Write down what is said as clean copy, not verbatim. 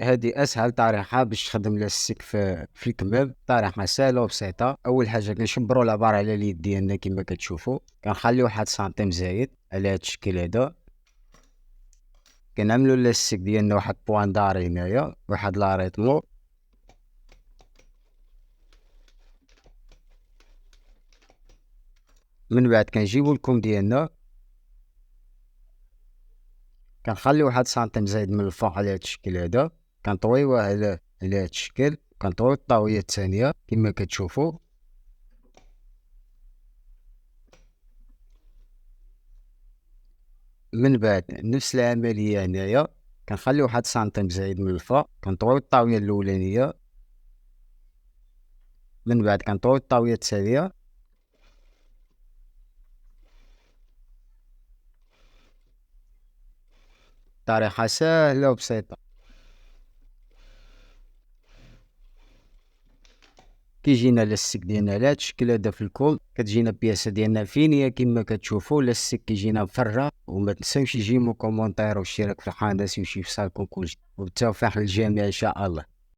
هذه اسهل طريقه باش تخدم لاستيك في الكباب. طريقه سهله وبسيطه. اول حاجه كنشبروا العبار على اليد ديالنا كما كتشوفوا، كنخليو 1 سنتيم زايد على هذا الشكل هذا. كنعملوا لاستيك ديالنا واحد بوان داري هنايا، واحد لاريطمو. من بعد كنجيبوا الكم ديالنا، كنخليو 1 سنتيم زايد من الفوق على هذا الشكل هذا، كنطويوه على هذا الشكل، كنطويو الطاويه الثانيه كما كتشوفوا. من بعد نفس العمليه هنايا، كنخليو 1 سنتيم زايد من الفوق، كنطويو الطاويه الاولانيه. من بعد كنطويو الطاويه الثانيه. طريقه سهله وبسيطه. كيجينا لاستيك ديالنا على هاد الشكل هذا في الكول، كتجينا بياسه ديالنا فينيه كما كتشوفوا. لاستيك كيجينا مفرغ. وما تنساوش يجيبوا كومونتير واشتراك في القناه، سيوشي في سالكم كلشي، وبالتوفيق للجميع ان شاء الله.